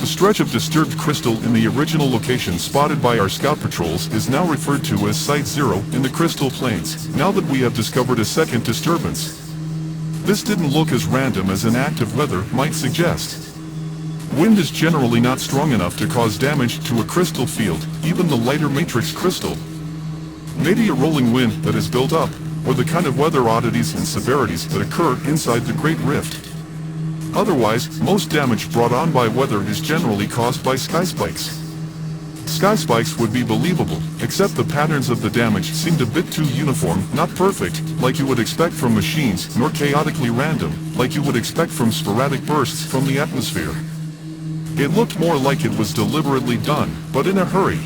The stretch of disturbed crystal in the original location spotted by our scout patrols is now referred to as Site 0 in the crystal plains, now that we have discovered a second disturbance. This didn't look as random as an act of weather might suggest. Wind is generally not strong enough to cause damage to a crystal field, even the lighter matrix crystal. Maybe a rolling wind that is built up, or the kind of weather oddities and severities that occur inside the Great Rift. Otherwise, most damage brought on by weather is generally caused by sky spikes. Sky spikes would be believable, except the patterns of the damage seemed a bit too uniform, not perfect, like you would expect from machines, nor chaotically random, like you would expect from sporadic bursts from the atmosphere. It looked more like it was deliberately done, but in a hurry.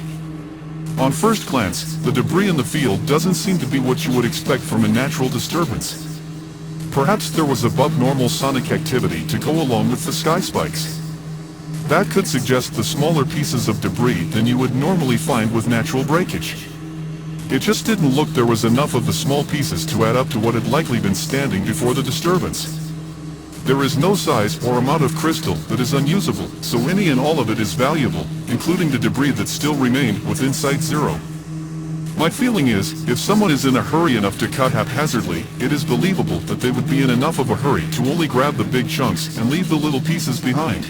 On first glance, the debris in the field doesn't seem to be what you would expect from a natural disturbance. Perhaps there was above-normal sonic activity to go along with the sky spikes. That could suggest the smaller pieces of debris than you would normally find with natural breakage. It just didn't look there was enough of the small pieces to add up to what had likely been standing before the disturbance. There is no size or amount of crystal that is unusable, so any and all of it is valuable, including the debris that still remained within Site 0. My feeling is, if someone is in a hurry enough to cut haphazardly, it is believable that they would be in enough of a hurry to only grab the big chunks and leave the little pieces behind.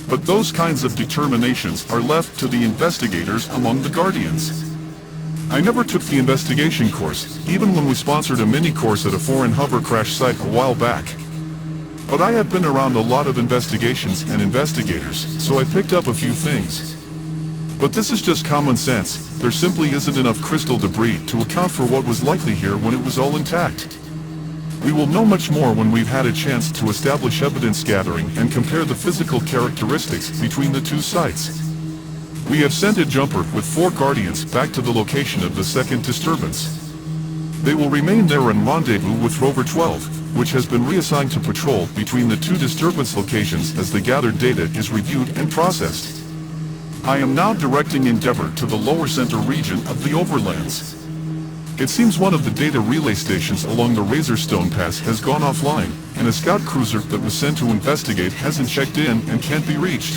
But those kinds of determinations are left to the investigators among the Guardians. I never took the investigation course, even when we sponsored a mini-course at a foreign hover crash site a while back. But I have been around a lot of investigations and investigators, so I picked up a few things. But this is just common sense. There simply isn't enough crystal debris to account for what was likely here when it was all intact. We will know much more when we've had a chance to establish evidence gathering and compare the physical characteristics between the two sites. We have sent a jumper with 4 Guardians back to the location of the second disturbance. They will remain there and rendezvous with Rover 12, which has been reassigned to patrol between the 2 disturbance locations as the gathered data is reviewed and processed. I am now directing Endeavour to the lower center region of the Overlands. It seems one of the data relay stations along the Razorstone Pass has gone offline, and a scout cruiser that was sent to investigate hasn't checked in and can't be reached.